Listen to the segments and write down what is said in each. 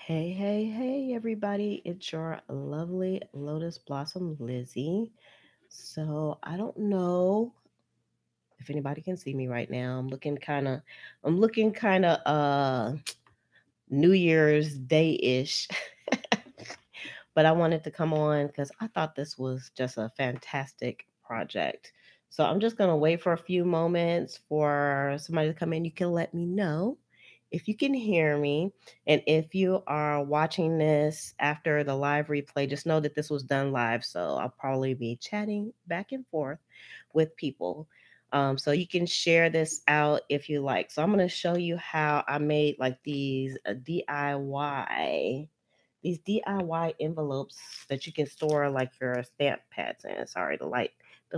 Hey, everybody. It's your lovely Lotus Blossom Lizzie. So, I don't know if anybody can see me right now. I'm looking kind of New Year's Day-ish. But I wanted to come on cuz I thought this was just a fantastic project. So, I'm just going to wait for a few moments for somebody to come in. You can let me know if you can hear me, and if you are watching this after the live replay, just know that this was done live. So I'll probably be chatting back and forth with people. So you can share this out if you like. So I'm going to show you how I made like these DIY envelopes that you can store like your stamp pads in. Sorry, the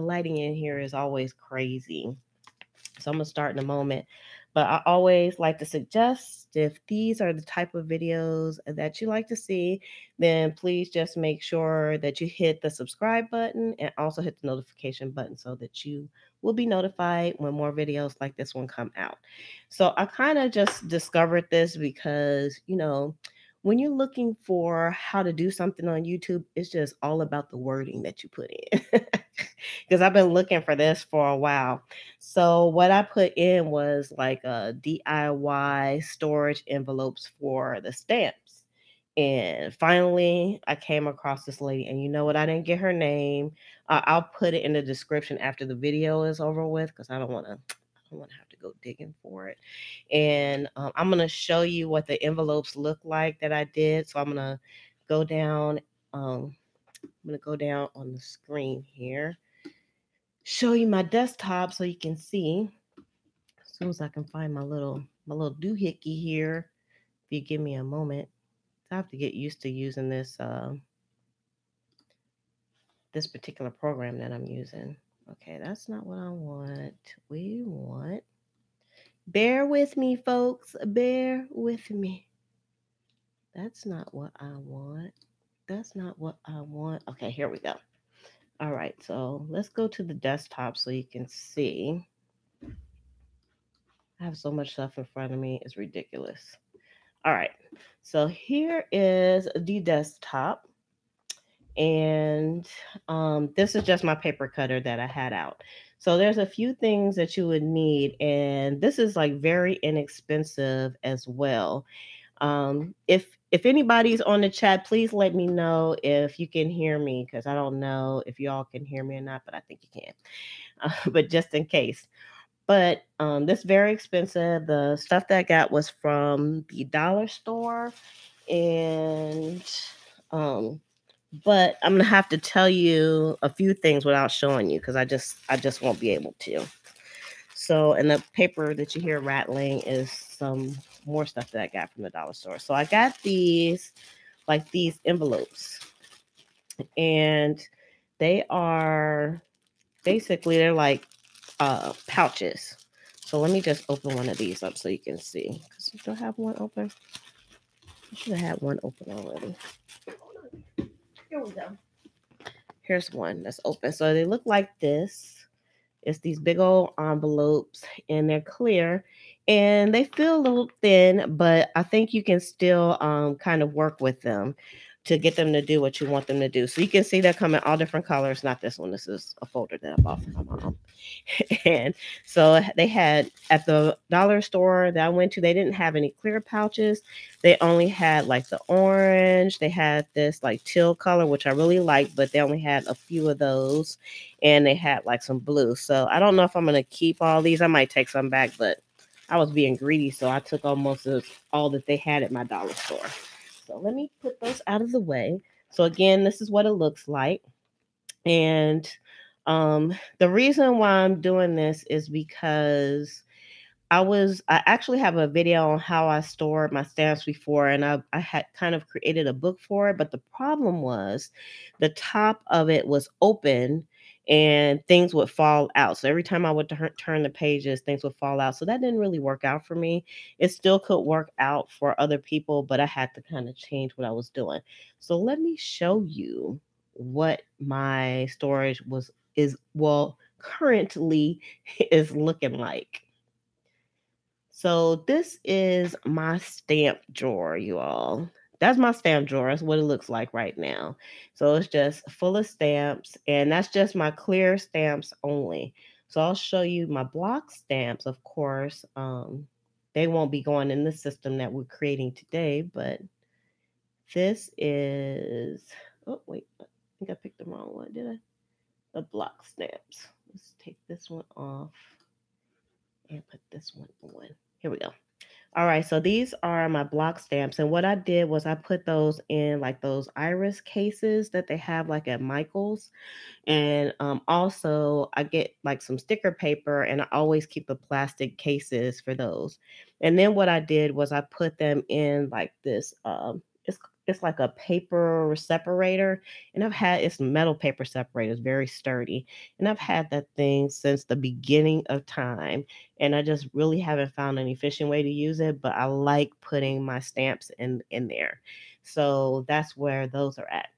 lighting in here is always crazy. So I'm gonna start in a moment. But I always like to suggest if these are the type of videos that you like to see, then please just make sure that you hit the subscribe button and also hit the notification button so that you will be notified when more videos like this one come out. So I kind of just discovered this because, when you're looking for how to do something on YouTube, it's just all about the wording that you put in. Because I've been looking for this for a while. So what I put in was like a DIY storage envelopes for the stamps. And finally, I came across this lady, and you know what? I didn't get her name. I'll put it in the description after the video is over with, because I don't want to. I don't want to have to go digging for it. And I'm gonna show you what the envelopes look like that I did. So go down. I'm gonna go down on the screen here, show you my desktop so you can see. As soon as I can find my little doohickey here, if you give me a moment. I have to get used to using this particular program that I'm using. Okay, that's not what I want. We want. Bear with me, folks. Bear with me. That's not what I want. That's not what I want. Okay, here we go. All right, so let's go to the desktop so you can see. I have so much stuff in front of me, it's ridiculous. All right, so here is the desktop, and this is just my paper cutter that I had out. So there's a few things that you would need, and this is like very inexpensive as well. If anybody's on the chat, please let me know if you can hear me, because I don't know if y'all can hear me or not, but I think you can. But just in case. But this very expensive. The stuff that I got was from the dollar store, and um, but I'm gonna have to tell you a few things without showing you because I just won't be able to. So, and the paper that you hear rattling is some more stuff that I got from the dollar store. So I got these envelopes, and they are basically they're like pouches. So let me just open one of these up so you can see. Do I have one open? I should have had one open already. Here we go. Here's one that's open. So they look like this. It's these big old envelopes, and they're clear, and they feel a little thin, but I think you can still kind of work with them to get them to do what you want them to do. So you can see they come in all different colors. Not this one. This is a folder that I bought from my mom. And so they had at the dollar store that I went to, they didn't have any clear pouches. They only had like the orange. They had this like teal color, which I really liked, but they only had a few of those. And they had like some blue. So I don't know if I'm gonna keep all these. I might take some back, but I was being greedy, so I took almost all that they had at my dollar store. So let me put those out of the way. So again, this is what it looks like. And the reason why I'm doing this is because I actually have a video on how I stored my stamps before, and I had kind of created a book for it. But the problem was the top of it was open and things would fall out. So every time I would turn the pages, things would fall out. So that didn't really work out for me. It still could work out for other people, but I had to kind of change what I was doing. So let me show you what my storage was is well currently is looking like. So this is my stamp drawer, you all. that's my stamp drawer. That's what it looks like right now. So it's just full of stamps, and that's just my clear stamps only. So I'll show you my block stamps, of course. They won't be going in the system that we're creating today, but this is, oh, wait, I think I picked the wrong one, did I? The block stamps. Let's take this one off and put this one on. Here we go. All right, so these are my block stamps. And what I did was I put those in like those iris cases that they have like at Michael's. And also, I get like some sticker paper, and I always keep the plastic cases for those. And then what I did was I put them in like this. It's like a paper separator, and it's metal paper separator. It's very sturdy, and I've had that thing since the beginning of time. And I just really haven't found an efficient way to use it, but I like putting my stamps in there. So that's where those are at.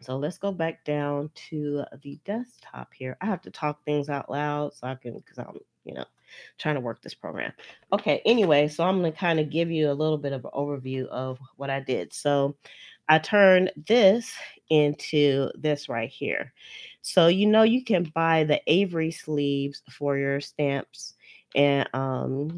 So let's go back down to the desktop here. I have to talk things out loud so I can, because I'm, you know, trying to work this program. Okay, anyway, so I'm going to kind of give you a little bit of an overview of what I did. So I turned this into this right here. So, you can buy the Avery sleeves for your stamps. And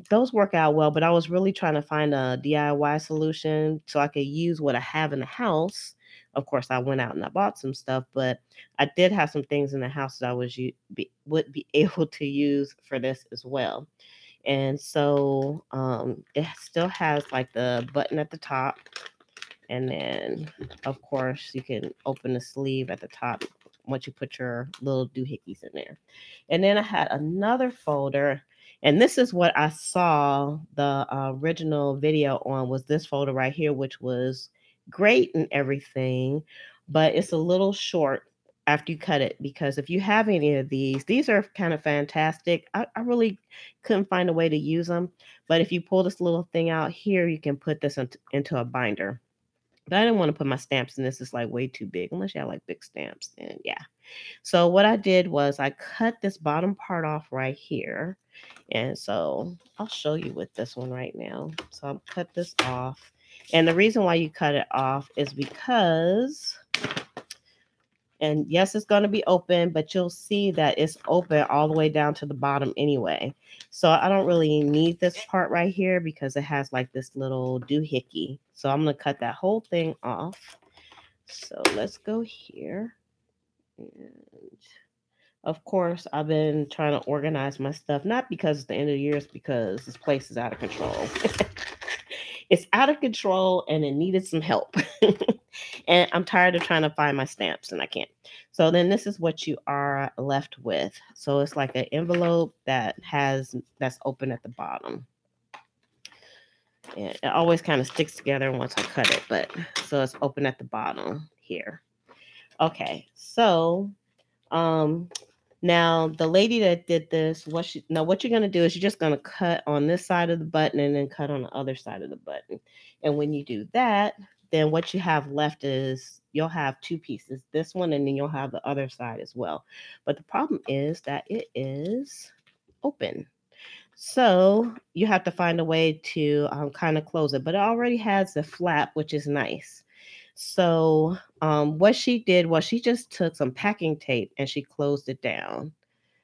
those work out well, but I was really trying to find a DIY solution so I could use what I have in the house. Of course, I went out and I bought some stuff, but I did have some things in the house that I would be able to use for this as well. And so it still has like the button at the top, and then, of course, you can open the sleeve at the top once you put your little doohickeys in there. And then I had another folder, and this is what I saw the original video on, was this folder right here, which was great and everything, but it's a little short after you cut it, because if you have any of these are kind of fantastic. I really couldn't find a way to use them, but if you pull this little thing out here, you can put this into a binder. But I didn't want to put my stamps in this. It's like way too big, unless you have like big stamps. And yeah. So what I did was I cut this bottom part off right here. And so I'll show you with this one right now. So I'll cut this off. And the reason why you cut it off is because, and yes, it's going to be open, but you'll see that it's open all the way down to the bottom anyway. So I don't really need this part right here because it has like this little doohickey. So I'm going to cut that whole thing off. So let's go here. And of course, I've been trying to organize my stuff, not because it's the end of the year, it's because this place is out of control. It's out of control and it needed some help. And I'm tired of trying to find my stamps and I can't. So then this is what you are left with. So it's like an envelope that's open at the bottom. And it always kind of sticks together once I cut it, but so it's open at the bottom here. Okay, so now the lady that did this, what you're gonna do is you're just gonna cut on this side of the button and then cut on the other side of the button. And when you do that, then what you have left is you'll have two pieces, this one and then you'll have the other side as well. But the problem is that it is open. So you have to find a way to kind of close it, but it already has a flap, which is nice. So what she did was she just took some packing tape and she closed it down.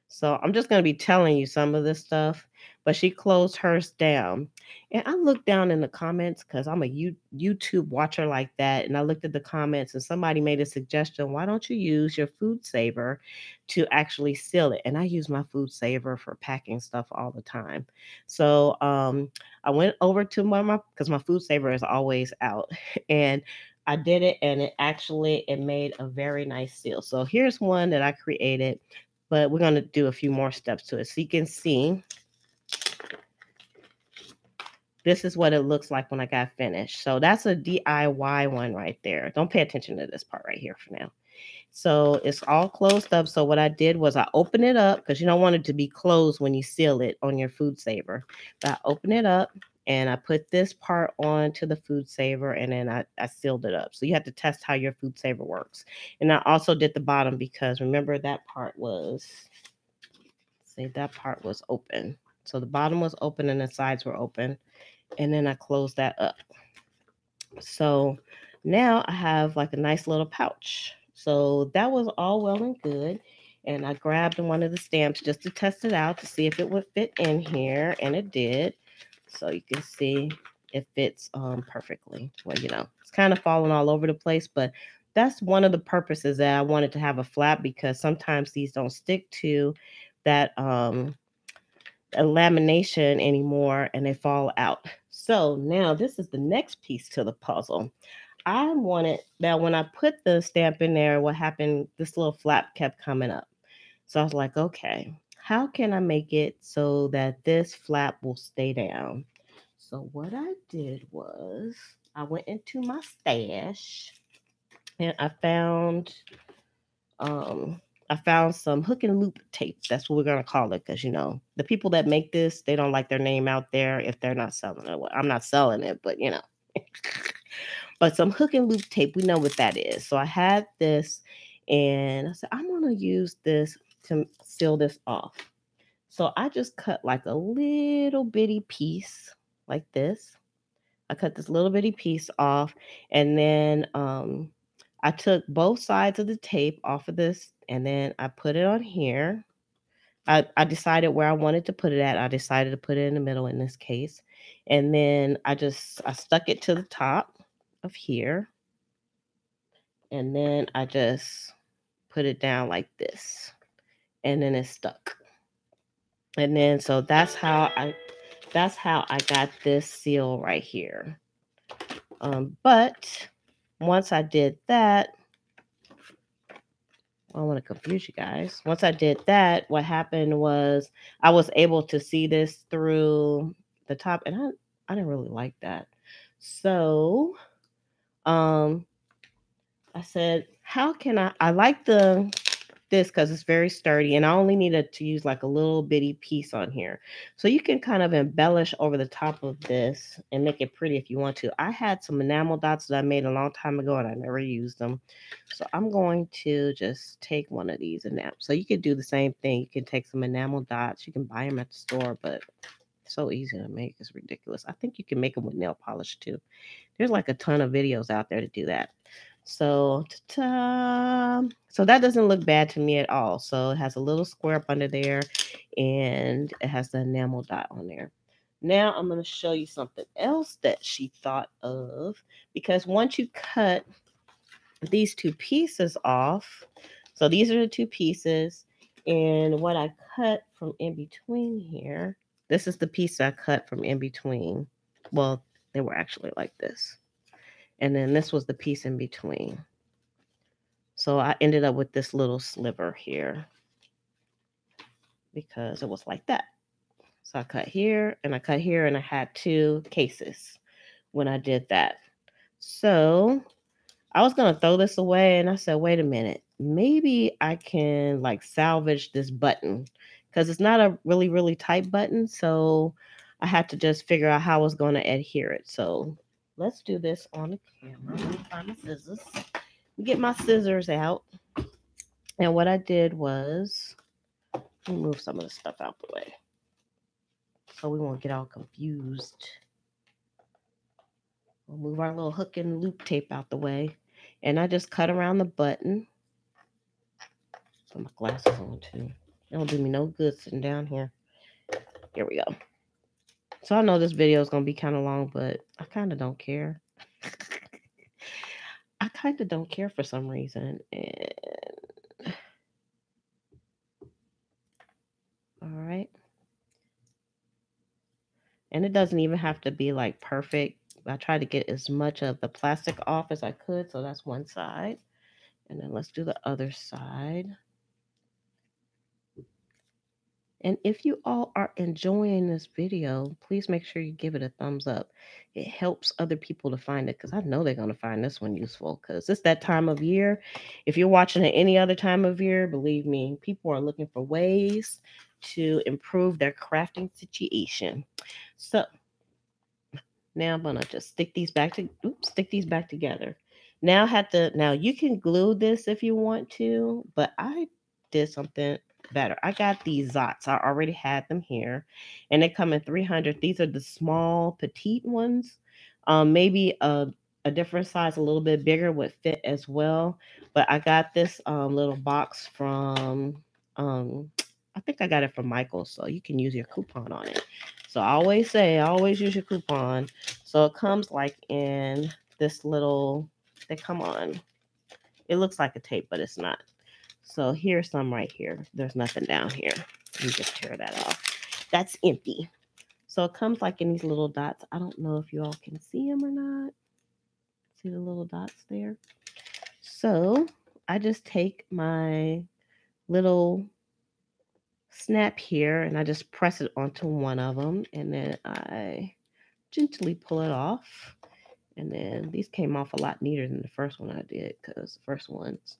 So I'm just going to be telling you some of this stuff, but she closed hers down. And I looked down in the comments because I'm a YouTube watcher like that. And I looked at the comments and somebody made a suggestion. Why don't you use your food saver to actually seal it? And I use my food saver for packing stuff all the time. So I went over to because my food saver is always out. And I did it and it made a very nice seal. So here's one that I created, but we're going to do a few more steps to it. So you can see, this is what it looks like when I got finished. So that's a DIY one right there. Don't pay attention to this part right here for now. So it's all closed up. So what I did was I opened it up because you don't want it to be closed when you seal it on your food saver. But I opened it up and I put this part onto the food saver and then I sealed it up. So you have to test how your food saver works. And I also did the bottom because remember that part was open. So the bottom was open and the sides were open. And then I closed that up. So now I have like a nice little pouch. So that was all well and good. And I grabbed one of the stamps just to test it out to see if it would fit in here. And it did. So you can see it fits perfectly. Well, it's kind of falling all over the place, but that's one of the purposes that I wanted to have a flap, because sometimes these don't stick to that lamination anymore and they fall out. So now this is the next piece to the puzzle. I wanted that when I put the stamp in there, what happened, this little flap kept coming up. So I was like, okay, how can I make it so that this flap will stay down? So what I did was I went into my stash and um I found some hook and loop tape. That's what we're gonna call it, because the people that make this, they don't like their name out there if they're not selling it. Well, I'm not selling it, but but some hook and loop tape, we know what that is. So I had this, and I said I'm gonna use this to seal this off. So I just cut like a little bitty piece like this. I cut this little bitty piece off, and then I took both sides of the tape off of this, and then I put it on here. I decided where I wanted to put it at. I decided to put it in the middle in this case. And then I stuck it to the top of here. And then I just put it down like this. And then it stuck. And then so that's how I got this seal right here. But once I did that, I don't want to confuse you guys. Once I did that, what happened was I was able to see this through the top, and I didn't really like that. So, um, I said, how can I like this because it's very sturdy, and I only needed to use like a little bitty piece on here. So you can kind of embellish over the top of this and make it pretty if you want to. I had some enamel dots that I made a long time ago and I never used them. So I'm going to just take one of these enamel. So you could do the same thing. You can take some enamel dots. You can buy them at the store, but it's so easy to make. It's ridiculous. I think you can make them with nail polish too. There's like a ton of videos out there to do that. So, ta-ta. So that doesn't look bad to me at all. So it has a little square up under there, and it has the enamel dot on there. Now I'm going to show you something else that she thought of, because once you cut these two pieces off, so these are the two pieces, and what I cut from in between here, this is the piece I cut from in between. Well, they were actually like this. And then this was the piece in between. So I ended up with this little sliver here because it was like that. So I cut here and I cut here, and I had two cases when I did that. So I was going to throw this away, and I said, wait a minute, maybe I can like salvage this button, because it's not a really, really tight button. So I had to just figure out how I was going to adhere it. So let's do this on the camera. Let me find my scissors. Get my scissors out. And what I did was move some of the stuff out the way so we won't get all confused. We'll move our little hook and loop tape out the way. And I just cut around the button. Put my glasses on too. It don't do me no good sitting down here. Here we go. So I know this video is going to be kind of long, but I kind of don't care. I kind of don't care for some reason. And all right. And it doesn't even have to be like perfect. I tried to get as much of the plastic off as I could. So that's one side. And then let's do the other side. And if you all are enjoying this video, please make sure you give it a thumbs up. It helps other people to find it, because I know they're going to find this one useful, because it's that time of year. If you're watching at any other time of year, believe me, people are looking for ways to improve their crafting situation. So now I'm gonna just stick these back together. Now you can glue this if you want to, but I did something better. I got these Zots. I already had them here, and they come in 300. These are the small petite ones. Maybe a different size, a little bit bigger would fit as well. But I got this little box from um I think I got it from Michael, so you can use your coupon on it. So I always say, always use your coupon. So it comes like in this little, they come on. It looks like a tape, but it's not. So here's some right here. There's nothing down here. Let me just tear that off. That's empty. So it comes like in these little dots. I don't know if you all can see them or not. See the little dots there? So I just take my little snap here and I just press it onto one of them and then I gently pull it off. And then these came off a lot neater than the first one I did because the first one's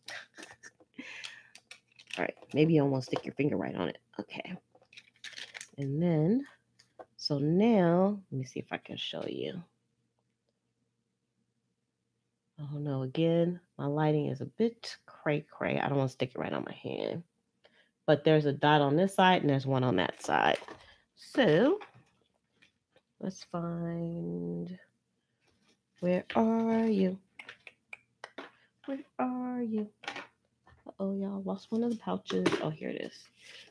all right. Maybe you don't want to stick your finger right on it. Okay. And then, so now, let me see if I can show you. Oh no, again, my lighting is a bit cray. I don't want to stick it right on my hand. But there's a dot on this side and there's one on that side. So let's find, where are you? Where are you? Uh-oh, y'all lost one of the pouches. Oh, here it is.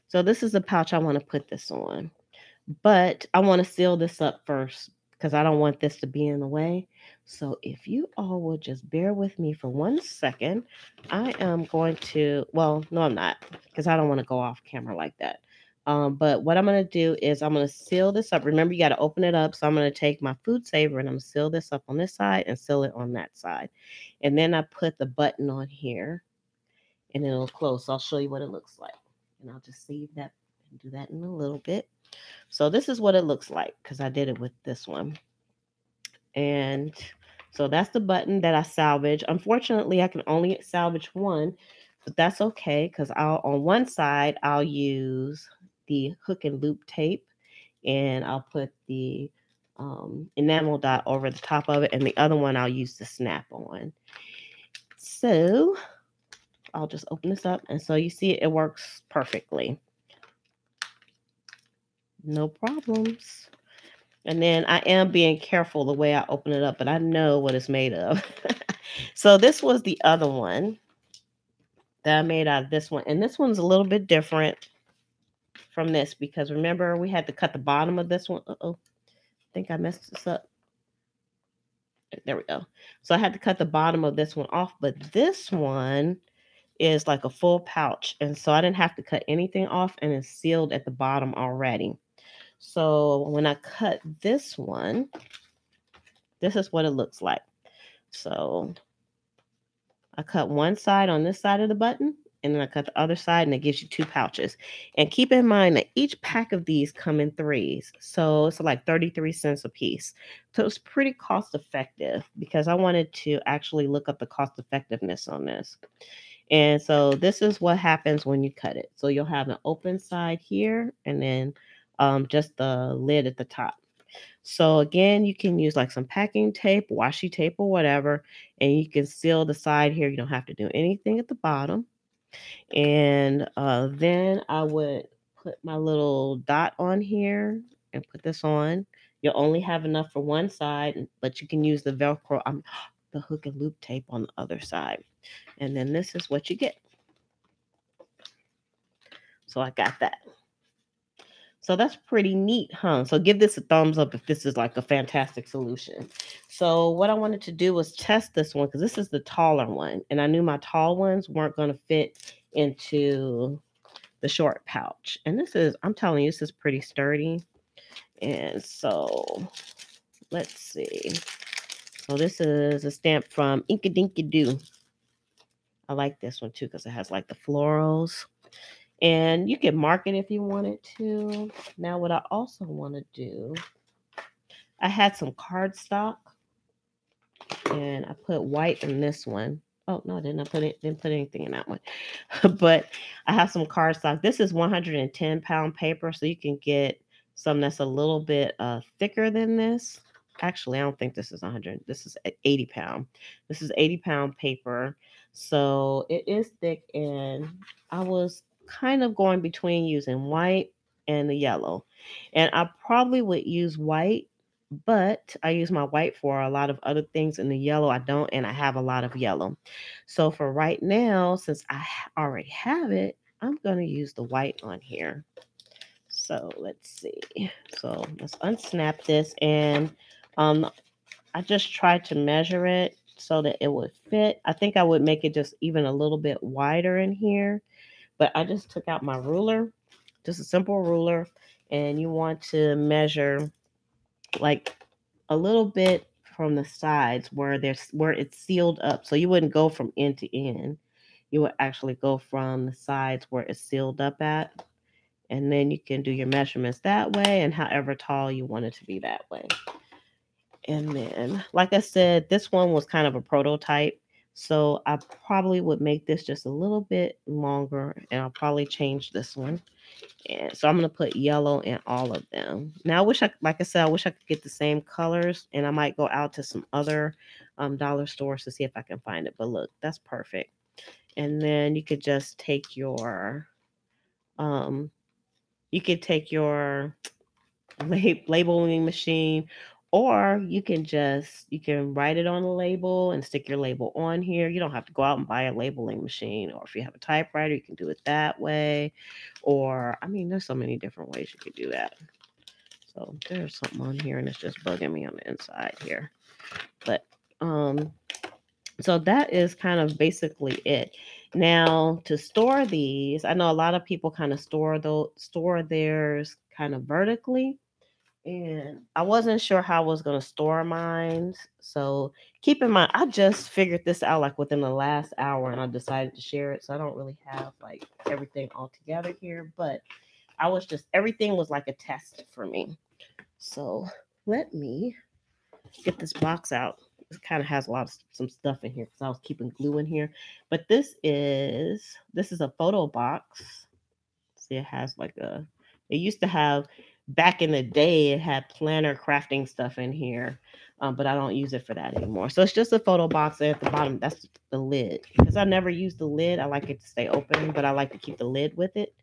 So this is the pouch I want to put this on. But I want to seal this up first because I don't want this to be in the way. So if you all would just bear with me for 1 second, I am going to, well, no, I'm not because I don't want to go off camera like that. But what I'm going to do is I'm going to seal this up. Remember, you got to open it up. So I'm going to take my food saver and I'm going to seal this up on this side and seal it on that side. And then I put the button on here and it'll close. So I'll show you what it looks like. And I'll just save that and do that in a little bit. So this is what it looks like because I did it with this one. And so that's the button that I salvage. Unfortunately, I can only salvage one, but that's okay because I'll on one side I'll use the hook and loop tape and I'll put the enamel dot over the top of it, and the other one I'll use the snap on. So I'll just open this up, and so you see it works perfectly. No problems. And then I am being careful the way I open it up, but I know what it's made of. So this was the other one that I made out of this one. And this one's a little bit different from this because remember we had to cut the bottom of this one. Uh-oh, I think I messed this up. There we go. So I had to cut the bottom of this one off, but this one is like a full pouch. And so I didn't have to cut anything off and it's sealed at the bottom already. So when I cut this one, this is what it looks like. So I cut one side on this side of the button and then I cut the other side and it gives you two pouches. And keep in mind that each pack of these come in threes. So it's like 33 cents a piece. So it's pretty cost effective because I wanted to actually look up the cost effectiveness on this. And so this is what happens when you cut it. So you'll have an open side here and then just the lid at the top. So again, you can use like some packing tape, washi tape or whatever, and you can seal the side here. You don't have to do anything at the bottom. And then I would put my little dot on here and put this on. You'll only have enough for one side, but you can use the Velcro, the hook and loop tape on the other side. And then this is what you get. So I got that. So that's pretty neat, huh? So give this a thumbs up if this is like a fantastic solution. So what I wanted to do was test this one because this is the taller one. And I knew my tall ones weren't going to fit into the short pouch. And this is, I'm telling you, this is pretty sturdy. And so let's see. So this is a stamp from Inka Dinky Doo. I like this one too because it has like the florals. And you can mark it if you wanted to. Now, what I also want to do, I had some cardstock, and I put white in this one. Oh no, I didn't. Didn't put anything in that one. But I have some cardstock. This is 110-pound paper, so you can get some that's a little bit thicker than this. Actually, I don't think this is 100. This is 80 pound. This is 80-pound paper, so it is thick, and I was kind of going between using white and the yellow. And I probably would use white but I use my white for a lot of other things. In the yellow, I don't, and I have a lot of yellow. So for right now, since I already have it, I'm going to use the white on here. So let's see. So let's unsnap this, and um, I just tried to measure it so that it would fit. I think I would make it just even a little bit wider in here, but I just took out my ruler, just a simple ruler, and you want to measure like a little bit from the sides where it's sealed up. So you wouldn't go from end to end. You would actually go from the sides where it's sealed up at. And then you can do your measurements that way and however tall you want it to be that way. And then, like I said, this one was kind of a prototype. So I probably would make this just a little bit longer and I'll probably change this one. And so I'm going to put yellow in all of them. Now, like I said, I wish I could get the same colors, and I might go out to some other dollar stores to see if I can find it. But look, that's perfect. And then um, you could take your labeling machine, or you can write it on a label and stick your label on here. You don't have to go out and buy a labeling machine, or if you have a typewriter you can do it that way, or I mean there's so many different ways you could do that. So there's something on here and it's just bugging me on the inside here, but um so that is kind of basically it. Now to store these, I know a lot of people kind of store theirs kind of vertically, and I wasn't sure how I was going to store mine. So keep in mind, I just figured this out like within the last hour and I decided to share it. So I don't really have like everything all together here, but everything was like a test for me. So let me get this box out. It kind of has a lot of some stuff in here because I was keeping glue in here. But this is a photo box. See, it used to have, back in the day, it had planner crafting stuff in here, but I don't use it for that anymore. So it's just a photo box there at the bottom. That's the lid. Because I never use the lid, I like it to stay open, but I like to keep the lid with it.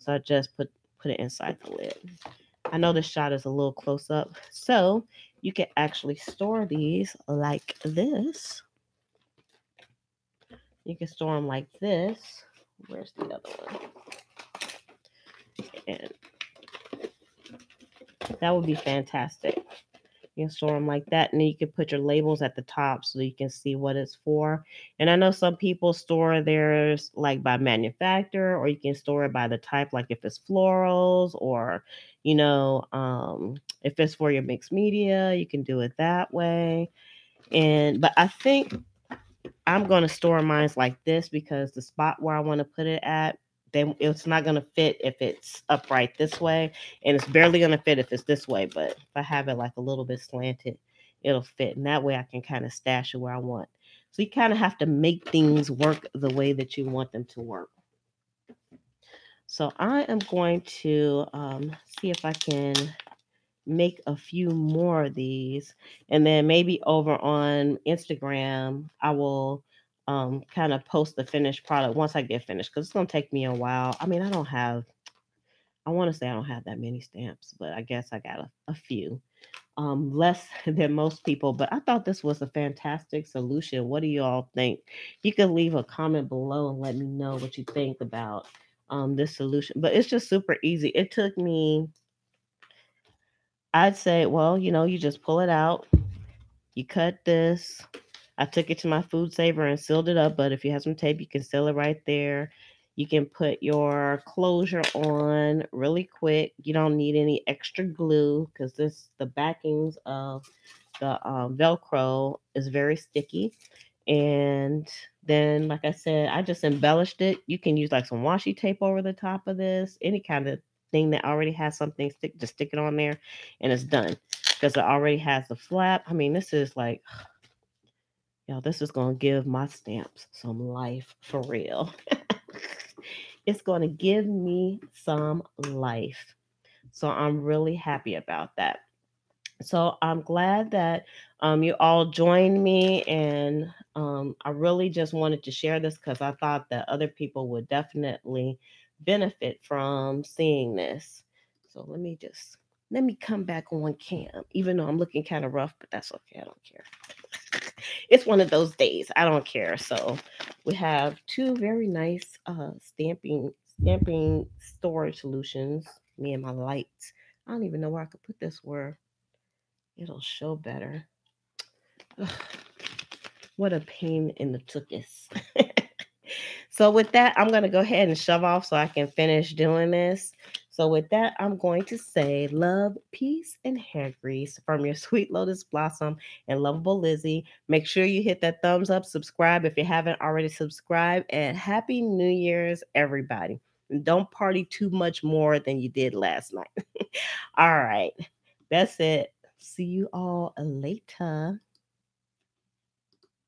So I just put it inside the lid. I know this shot is a little close up, so you can actually store these like this. You can store them like this. Where's the other one? And that would be fantastic. You can store them like that, and then you can put your labels at the top so you can see what it's for. And I know some people store theirs like by manufacturer, or you can store it by the type, like if it's florals, or if it's for your mixed media, you can do it that way. But I think I'm going to store mine like this because the spot where I want to put it at, then it's not going to fit if it's upright this way, and it's barely going to fit if it's this way. But if I have it like a little bit slanted, it'll fit, and that way I can kind of stash it where I want. So you kind of have to make things work the way that you want them to work. So I am going to see if I can make a few more of these, and then maybe over on Instagram I will kind of post the finished product once I get finished, because it's going to take me a while. I mean, I want to say I don't have that many stamps, but I guess I got a few, less than most people. But I thought this was a fantastic solution. What do you all think? You can leave a comment below and let me know what you think about this solution. But it's just super easy. It took me, I'd say, well, you just pull it out, you cut this. I took it to my food saver and sealed it up, but if you have some tape, you can seal it right there. You can put your closure on really quick. You don't need any extra glue because the backings of the Velcro is very sticky. And then, like I said, I just embellished it. You can use like some washi tape over the top of this, any kind of thing that already has something just stick it on there, and it's done because it already has the flap. I mean, this is like, this is gonna give my stamps some life for real. It's gonna give me some life. So I'm really happy about that. So I'm glad that you all joined me, and I really just wanted to share this because I thought that other people would definitely benefit from seeing this. So let me just Let me come back on cam, even though I'm looking kind of rough, but that's okay. I don't care. It's one of those days. I don't care. So we have two very nice stamping storage solutions. Me and my lights. I don't even know where I could put this where it'll show better. Ugh, what a pain in the tuchus. So with that, I'm going to go ahead and shove off so I can finish doing this. So with that, I'm going to say love, peace, and hair grease from your sweet lotus blossom and lovable Lizzie. Make sure you hit that thumbs up, subscribe if you haven't already subscribed, and happy New Year's, everybody. And don't party too much more than you did last night. All right, that's it. See you all later.